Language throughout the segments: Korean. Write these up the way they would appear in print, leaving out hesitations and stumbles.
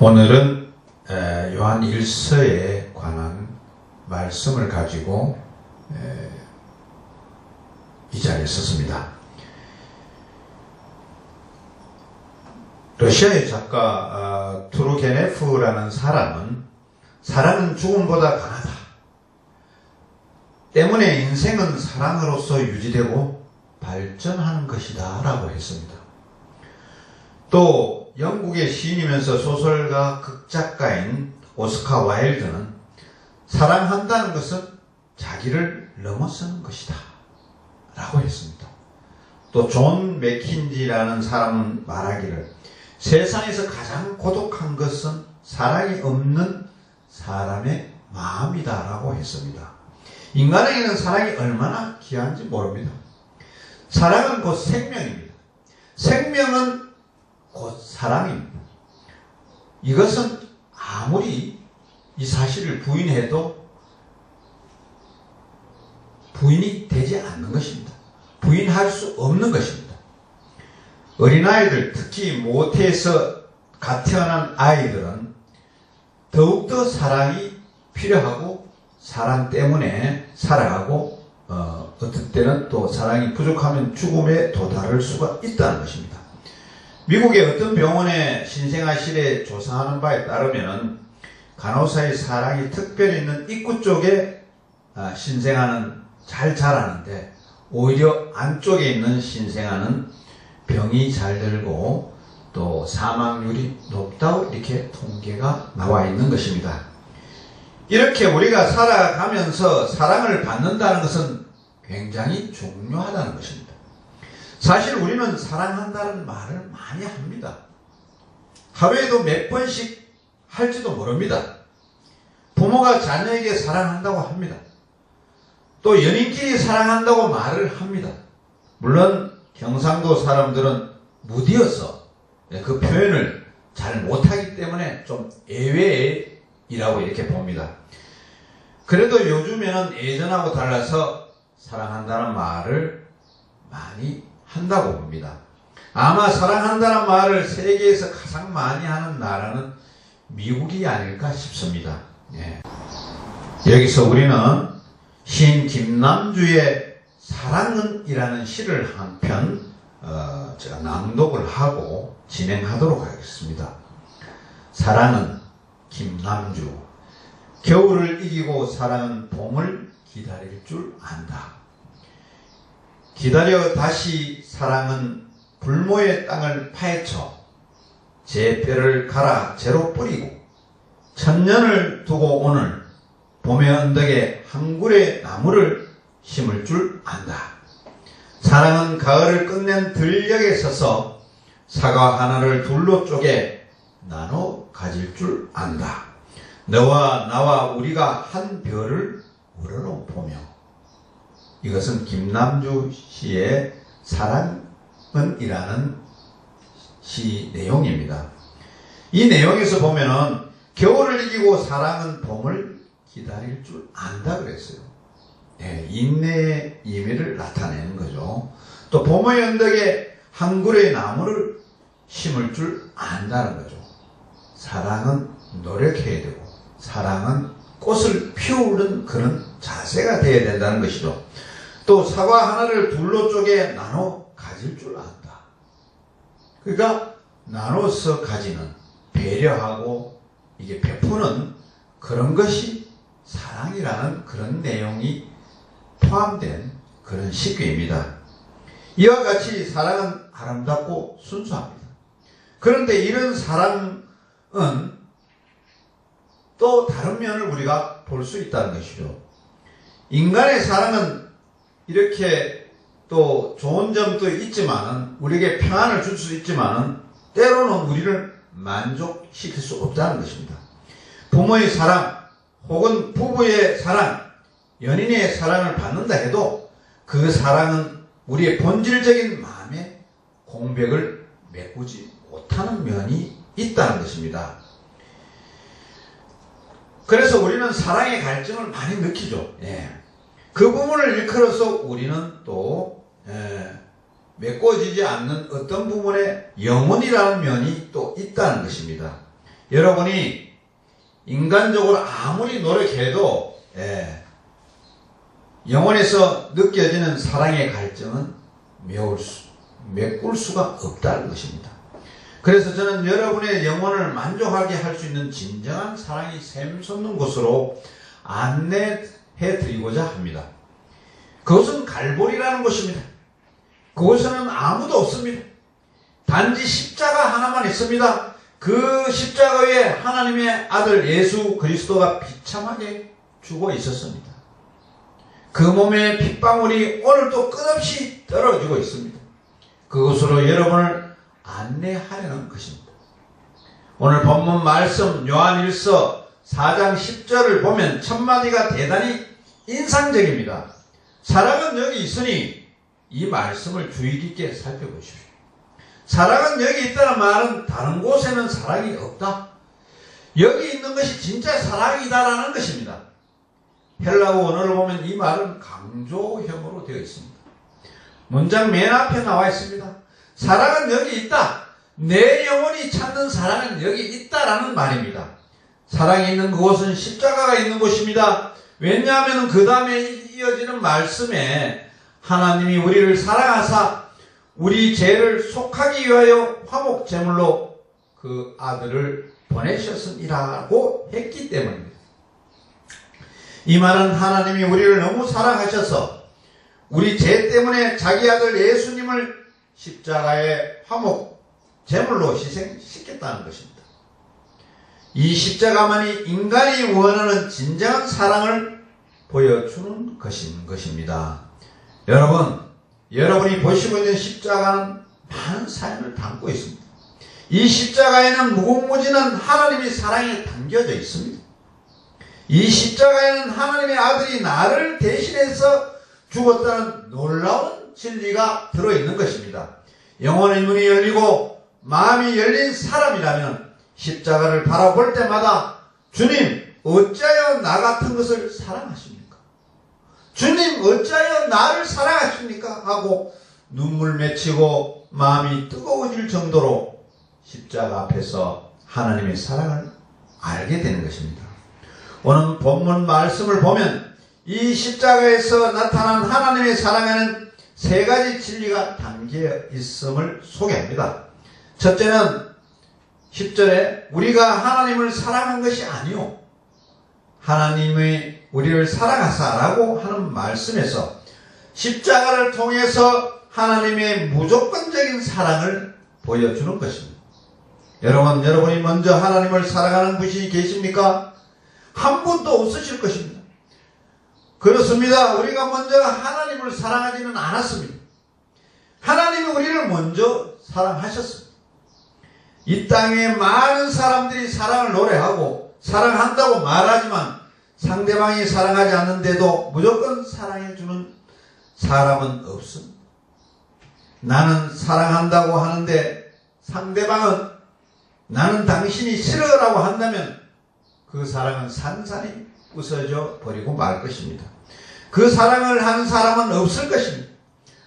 오늘은 요한 1서에 관한 말씀을 가지고 이 자리에 섰습니다. 러시아의 작가 투르게네프라는 사람은 사랑은 죽음보다 강하다. 때문에 인생은 사랑으로서 유지되고 발전하는 것이다 라고 했습니다. 또 영국의 시인이면서 소설가 극작가인 오스카 와일드는 사랑한다는 것은 자기를 넘어서는 것이다 라고 했습니다. 또 존 맥킨지라는 사람은 말하기를 세상에서 가장 고독한 것은 사랑이 없는 사람의 마음이다 라고 했습니다. 인간에게는 사랑이 얼마나 귀한지 모릅니다. 사랑은 곧 생명입니다. 생명은 곧 사랑입니다. 이것은 아무리 이 사실을 부인해도 부인이 되지 않는 것입니다. 부인할 수 없는 것입니다. 어린아이들, 특히 모태에서 갓 태어난 아이들은 더욱더 사랑이 필요하고 사랑 때문에 살아가고 어떤 때는 또 사랑이 부족하면 죽음에 도달할 수가 있다는 것입니다. 미국의 어떤 병원의 신생아실에 조사하는 바에 따르면 간호사의 사랑이 특별히 있는 입구 쪽에 신생아는 잘 자라는데 오히려 안쪽에 있는 신생아는 병이 잘 들고 또 사망률이 높다고 이렇게 통계가 나와 있는 것입니다. 이렇게 우리가 살아가면서 사랑을 받는다는 것은 굉장히 중요하다는 것입니다. 사실 우리는 사랑한다는 말을 많이 합니다. 하루에도 몇 번씩 할지도 모릅니다. 부모가 자녀에게 사랑한다고 합니다. 또 연인끼리 사랑한다고 말을 합니다. 물론 경상도 사람들은 무디어서 그 표현을 잘 못하기 때문에 좀 예외이라고 이렇게 봅니다. 그래도 요즘에는 예전하고 달라서 사랑한다는 말을 많이 한다고 봅니다. 아마 사랑한다는 말을 세계에서 가장 많이 하는 나라는 미국이 아닐까 싶습니다. 예. 여기서 우리는 시인 김남주의 사랑은 이라는 시를 한 편 제가 낭독을 하고 진행하도록 하겠습니다. 사랑은 김남주. 겨울을 이기고 사랑은 봄을 기다릴 줄 안다. 기다려 다시 사랑은 불모의 땅을 파헤쳐 제 뼈를 갈아 재로 뿌리고 천년을 두고 오늘 봄의 언덕에 한 그루의 나무를 심을 줄 안다. 사랑은 가을을 끝낸 들녘에 서서 사과 하나를 둘로 쪼개 나눠 가질 줄 안다. 너와 나와 우리가 한 별을 우러러 보며. 이것은 김남주 씨의 사랑은 이라는 시 내용입니다. 이 내용에서 보면은 겨울을 이기고 사랑은 봄을 기다릴 줄 안다 그랬어요. 네, 인내의 의미를 나타내는 거죠. 또 봄의 언덕에 한 그루의 나무를 심을 줄 안다는 거죠. 사랑은 노력해야 되고 사랑은 꽃을 피우는 그런 자세가 되어야 된다는 것이죠. 또 사과 하나를 둘로 쪼개 나눠 가질 줄 안다. 그러니까 나눠서 가지는 배려하고 이게 베푸는 그런 것이 사랑이라는 그런 내용이 포함된 그런 시귀입니다. 이와 같이 사랑은 아름답고 순수합니다. 그런데 이런 사랑은 또 다른 면을 우리가 볼 수 있다는 것이죠. 인간의 사랑은 이렇게 또 좋은 점도 있지만은 우리에게 평안을 줄 수 있지만은 때로는 우리를 만족시킬 수 없다는 것입니다. 부모의 사랑 혹은 부부의 사랑, 연인의 사랑을 받는다 해도 그 사랑은 우리의 본질적인 마음의 공백을 메꾸지 못하는 면이 있다는 것입니다. 그래서 우리는 사랑의 갈증을 많이 느끼죠. 예. 그 부분을 일컬어서 우리는 또 메꿔지지 않는 어떤 부분에 영혼이라는 면이 또 있다는 것입니다. 여러분이 인간적으로 아무리 노력해도 영혼에서 느껴지는 사랑의 갈증은 메꿀 수가 없다는 것입니다. 그래서 저는 여러분의 영혼을 만족하게 할 수 있는 진정한 사랑이 샘솟는 곳으로 안내해 드리고자 합니다. 그것은 갈보리라는 곳입니다. 그곳에는 아무도 없습니다. 단지 십자가 하나만 있습니다. 그 십자가 위에 하나님의 아들 예수 그리스도가 비참하게 죽어 있었습니다. 그 몸의 핏방울이 오늘도 끝없이 떨어지고 있습니다. 그곳으로 여러분을 안내하려는 것입니다. 오늘 본문 말씀 요한일서 4장 10절을 보면 첫 마디가 대단히 인상적입니다. 사랑은 여기 있으니 이 말씀을 주의 깊게 살펴보십시오. 사랑은 여기 있다는 말은 다른 곳에는 사랑이 없다. 여기 있는 것이 진짜 사랑이다라는 것입니다. 헬라어 원어를 보면 이 말은 강조형으로 되어 있습니다. 문장 맨 앞에 나와 있습니다. 사랑은 여기 있다. 내 영혼이 찾는 사랑은 여기 있다라는 말입니다. 사랑이 있는 그곳은 십자가가 있는 곳입니다. 왜냐하면 그 다음에 이어지는 말씀에 하나님이 우리를 사랑하사 우리 죄를 속하기 위하여 화목제물로 그 아들을 보내셨음이라고 했기 때문입니다. 이 말은 하나님이 우리를 너무 사랑하셔서 우리 죄 때문에 자기 아들 예수님을 십자가의 화목제물로 희생시켰다는 것입니다. 이 십자가만이 인간이 원하는 진정한 사랑을 보여주는 것인 것입니다. 여러분이 보시고 있는 십자가는 많은 삶을 담고 있습니다. 이 십자가에는 무궁무진한 하나님의 사랑이 담겨져 있습니다. 이 십자가에는 하나님의 아들이 나를 대신해서 죽었다는 놀라운 진리가 들어있는 것입니다. 영혼의 눈이 열리고 마음이 열린 사람이라면 십자가를 바라볼 때마다 주님 어찌하여 나 같은 것을 사랑하십니까? 주님 어찌하여 나를 사랑하십니까? 하고 눈물 맺히고 마음이 뜨거워질 정도로 십자가 앞에서 하나님의 사랑을 알게 되는 것입니다. 오늘 본문 말씀을 보면 이 십자가에서 나타난 하나님의 사랑에는 세 가지 진리가 담겨 있음을 소개합니다. 첫째는 10절에 우리가 하나님을 사랑한 것이 아니요 하나님이 우리를 사랑하사라고 하는 말씀에서 십자가를 통해서 하나님의 무조건적인 사랑을 보여주는 것입니다. 여러분이 먼저 하나님을 사랑하는 분이 계십니까? 한 분도 없으실 것입니다. 그렇습니다. 우리가 먼저 하나님을 사랑하지는 않았습니다. 하나님이 우리를 먼저 사랑하셨습니다. 이 땅에 많은 사람들이 사랑을 노래하고 사랑한다고 말하지만 상대방이 사랑하지 않는데도 무조건 사랑해주는 사람은 없습니다. 나는 사랑한다고 하는데 상대방은 나는 당신이 싫어라고 한다면 그 사랑은 산산이 부서져 버리고 말 것입니다. 그 사랑을 하는 사람은 없을 것입니다.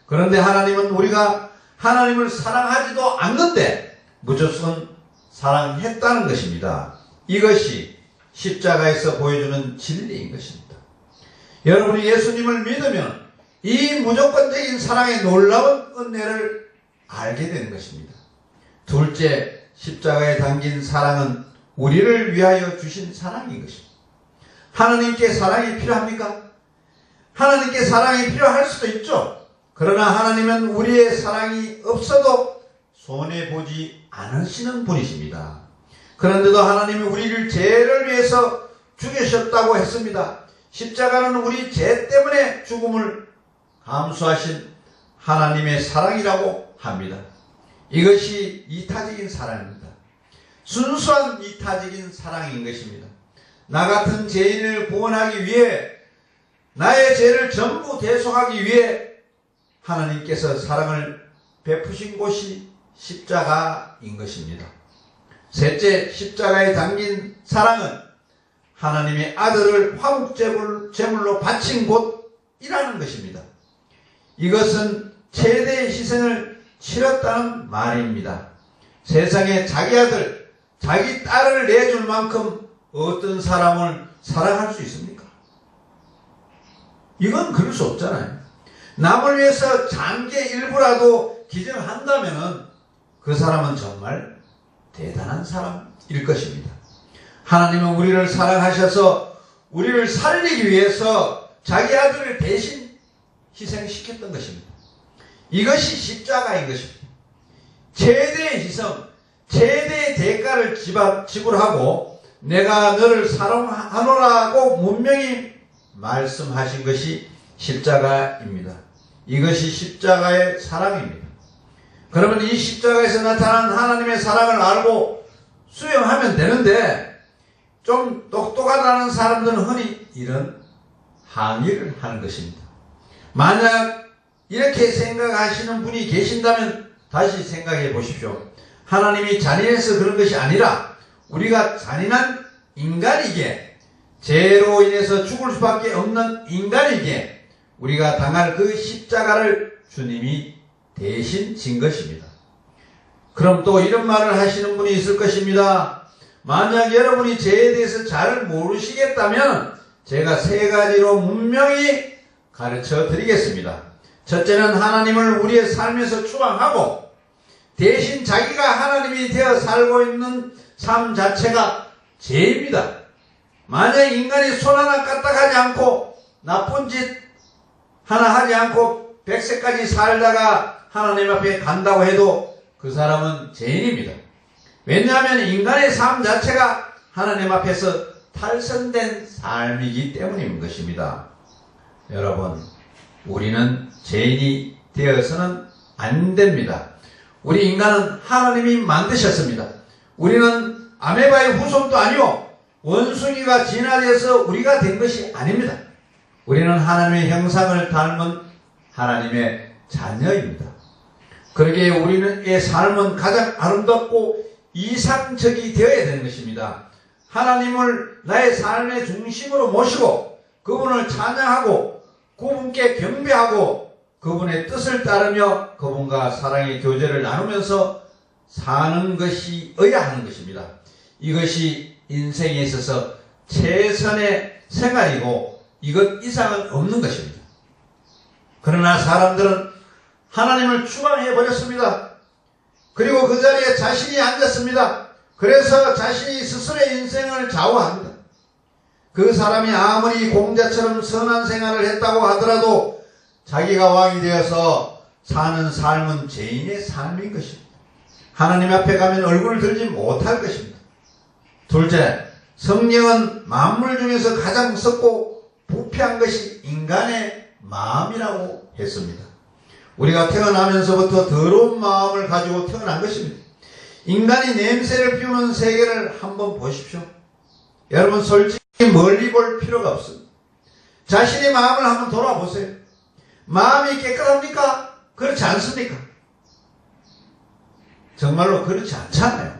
그런데 하나님은 우리가 하나님을 사랑하지도 않는데 무조건 사랑했다는 것입니다. 이것이 십자가에서 보여주는 진리인 것입니다. 여러분이 예수님을 믿으면 이 무조건적인 사랑의 놀라운 은혜를 알게 되는 것입니다. 둘째, 십자가에 담긴 사랑은 우리를 위하여 주신 사랑인 것입니다. 하나님께 사랑이 필요합니까? 하나님께 사랑이 필요할 수도 있죠. 그러나 하나님은 우리의 사랑이 없어도 손해보지 않으시는 분이십니다. 그런데도 하나님이 우리를 죄를 위해서 죽이셨다고 했습니다. 십자가는 우리 죄 때문에 죽음을 감수하신 하나님의 사랑이라고 합니다. 이것이 이타적인 사랑입니다. 순수한 이타적인 사랑인 것입니다. 나 같은 죄인을 구원하기 위해 나의 죄를 전부 대속하기 위해 하나님께서 사랑을 베푸신 곳이 십자가인 것입니다. 셋째, 십자가에 담긴 사랑은 하나님의 아들을 화목제물로 바친 곳이라는 것입니다. 이것은 최대의 희생을 치렀다는 말입니다. 세상에 자기 아들, 자기 딸을 내줄 만큼 어떤 사람을 사랑할 수 있습니까? 이건 그럴 수 없잖아요. 남을 위해서 장게 일부라도 기증한다면 그 사람은 정말 대단한 사람일 것입니다. 하나님은 우리를 사랑하셔서 우리를 살리기 위해서 자기 아들을 대신 희생시켰던 것입니다. 이것이 십자가인 것입니다. 최대의 희생, 최대의 대가를 지불하고 내가 너를 사랑하노라고 분명히 말씀하신 것이 십자가입니다. 이것이 십자가의 사랑입니다. 그러면 이 십자가에서 나타난 하나님의 사랑을 알고 수용하면 되는데, 좀 똑똑하다는 사람들은 흔히 이런 항의를 하는 것입니다. 만약 이렇게 생각하시는 분이 계신다면 다시 생각해 보십시오. 하나님이 잔인해서 그런 것이 아니라 우리가 잔인한 인간이기에, 죄로 인해서 죽을 수밖에 없는 인간이기에 우리가 당할 그 십자가를 주님이 대신 진 것입니다. 그럼 또 이런 말을 하시는 분이 있을 것입니다. 만약 여러분이 죄에 대해서 잘 모르시겠다면 제가 세 가지로 분명히 가르쳐 드리겠습니다. 첫째는 하나님을 우리의 삶에서 추방하고 대신 자기가 하나님이 되어 살고 있는 삶 자체가 죄입니다. 만약 인간이 손 하나 까딱하지 않고 나쁜 짓 하나 하지 않고 100세까지 살다가 하나님 앞에 간다고 해도 그 사람은 죄인입니다. 왜냐하면 인간의 삶 자체가 하나님 앞에서 탈선된 삶이기 때문인 것입니다. 여러분, 우리는 죄인이 되어서는 안 됩니다. 우리 인간은 하나님이 만드셨습니다. 우리는 아메바의 후손도 아니요 원숭이가 진화되어서 우리가 된 것이 아닙니다. 우리는 하나님의 형상을 닮은 하나님의 자녀입니다. 그러기에 우리의 삶은 가장 아름답고 이상적이 되어야 되는 것입니다. 하나님을 나의 삶의 중심으로 모시고 그분을 찬양하고 그분께 경배하고 그분의 뜻을 따르며 그분과 사랑의 교제를 나누면서 사는 것이어야 하는 것입니다. 이것이 인생에 있어서 최선의 생활이고 이것 이상은 없는 것입니다. 그러나 사람들은 하나님을 추방해버렸습니다. 그리고 그 자리에 자신이 앉았습니다. 그래서 자신이 스스로의 인생을 좌우합니다. 그 사람이 아무리 공자처럼 선한 생활을 했다고 하더라도 자기가 왕이 되어서 사는 삶은 죄인의 삶인 것입니다. 하나님 앞에 가면 얼굴을 들지 못할 것입니다. 둘째, 성령은 만물 중에서 가장 무섭고 부패한 것이 인간의 마음이라고 했습니다. 우리가 태어나면서부터 더러운 마음을 가지고 태어난 것입니다. 인간이 냄새를 피우는 세계를 한번 보십시오. 여러분 솔직히 멀리 볼 필요가 없습니다. 자신의 마음을 한번 돌아보세요. 마음이 깨끗합니까? 그렇지 않습니까? 정말로 그렇지 않잖아요.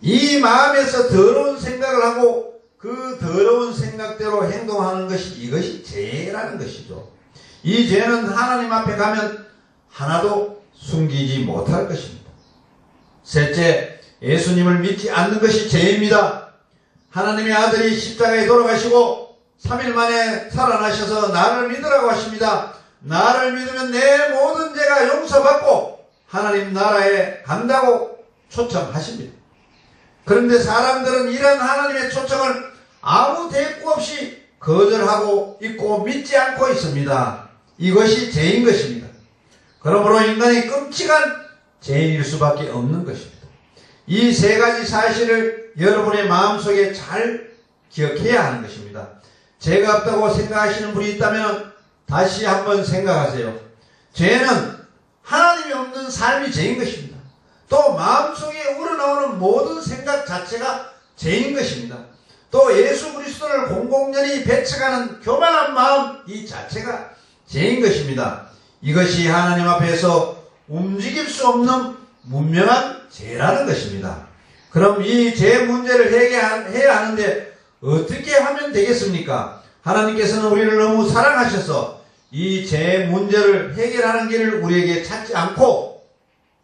이 마음에서 더러운 생각을 하고 그 더러운 생각대로 행동하는 것이 이것이 죄라는 것이죠. 이 죄는 하나님 앞에 가면 하나도 숨기지 못할 것입니다. 셋째, 예수님을 믿지 않는 것이 죄입니다. 하나님의 아들이 십자가에 돌아가시고 3일 만에 살아나셔서 나를 믿으라고 하십니다. 나를 믿으면 내 모든 죄가 용서받고 하나님 나라에 간다고 초청하십니다. 그런데 사람들은 이런 하나님의 초청을 아무 대꾸 없이 거절하고 있고 믿지 않고 있습니다. 이것이 죄인 것입니다. 그러므로 인간이 끔찍한 죄인일 수밖에 없는 것입니다. 이 세 가지 사실을 여러분의 마음속에 잘 기억해야 하는 것입니다. 죄가 없다고 생각하시는 분이 있다면 다시 한번 생각하세요. 죄는 하나님이 없는 삶이 죄인 것입니다. 또 마음속에 우러나오는 모든 생각 자체가 죄인 것입니다. 또 예수 그리스도를 공공연히 배척하는 교만한 마음 이 자체가 죄인 것입니다. 이것이 하나님 앞에서 움직일 수 없는 분명한 죄라는 것입니다. 그럼 이 죄 문제를 해결해야 하는데 어떻게 하면 되겠습니까? 하나님께서는 우리를 너무 사랑하셔서 이 죄 문제를 해결하는 길을 우리에게 찾지 않고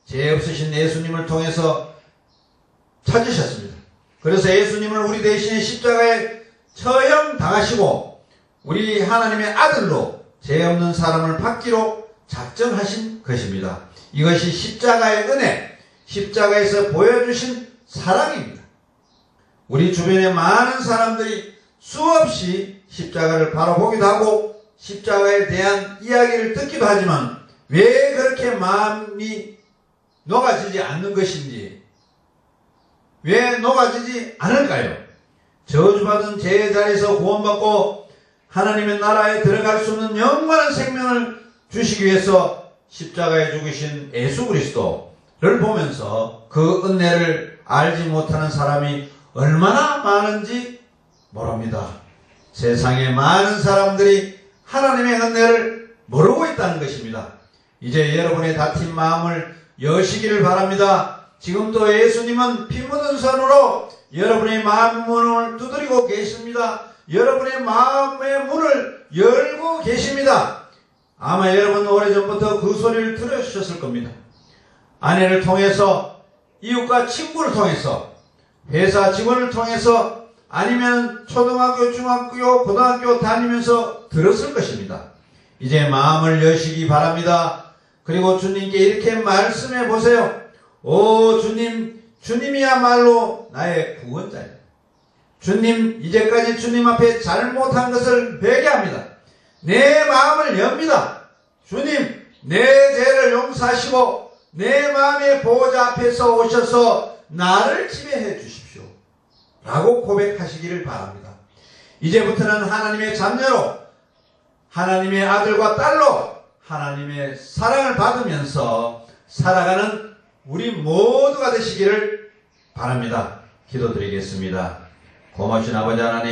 죄 없으신 예수님을 통해서 찾으셨습니다. 그래서 예수님을 우리 대신에 십자가에 처형 당하시고 우리 하나님의 아들로 죄 없는 사람을 받기로 작정하신 것입니다. 이것이 십자가의 은혜, 십자가에서 보여주신 사랑입니다. 우리 주변에 많은 사람들이 수없이 십자가를 바라보기도 하고 십자가에 대한 이야기를 듣기도 하지만 왜 그렇게 마음이 녹아지지 않는 것인지, 왜 녹아지지 않을까요? 저주받은 죄의 자리에서 구원받고 하나님의 나라에 들어갈 수 없는 영원한 생명을 주시기 위해서 십자가에 죽으신 예수 그리스도를 보면서 그 은혜를 알지 못하는 사람이 얼마나 많은지 모릅니다. 세상에 많은 사람들이 하나님의 은혜를 모르고 있다는 것입니다. 이제 여러분의 다친 마음을 여시기를 바랍니다. 지금도 예수님은 피 묻은 손으로 여러분의 마음 문을 두드리고 계십니다. 여러분의 마음의 문을 열고 계십니다. 아마 여러분 오래전부터 그 소리를 들으셨을 겁니다. 아내를 통해서, 이웃과 친구를 통해서, 회사 직원을 통해서, 아니면 초등학교, 중학교, 고등학교 다니면서 들었을 것입니다. 이제 마음을 여시기 바랍니다. 그리고 주님께 이렇게 말씀해 보세요. 오 주님, 주님이야말로 나의 구원자입니다. 주님, 이제까지 주님 앞에 잘못한 것을 회개합니다. 내 마음을 엽니다. 주님, 내 죄를 용서하시고 내 마음의 보호자 앞에서 오셔서 나를 지배해 주십시오. 라고 고백하시기를 바랍니다. 이제부터는 하나님의 자녀로, 하나님의 아들과 딸로 하나님의 사랑을 받으면서 살아가는 우리 모두가 되시기를 바랍니다. 기도드리겠습니다. 고마우신 아버지 하나님,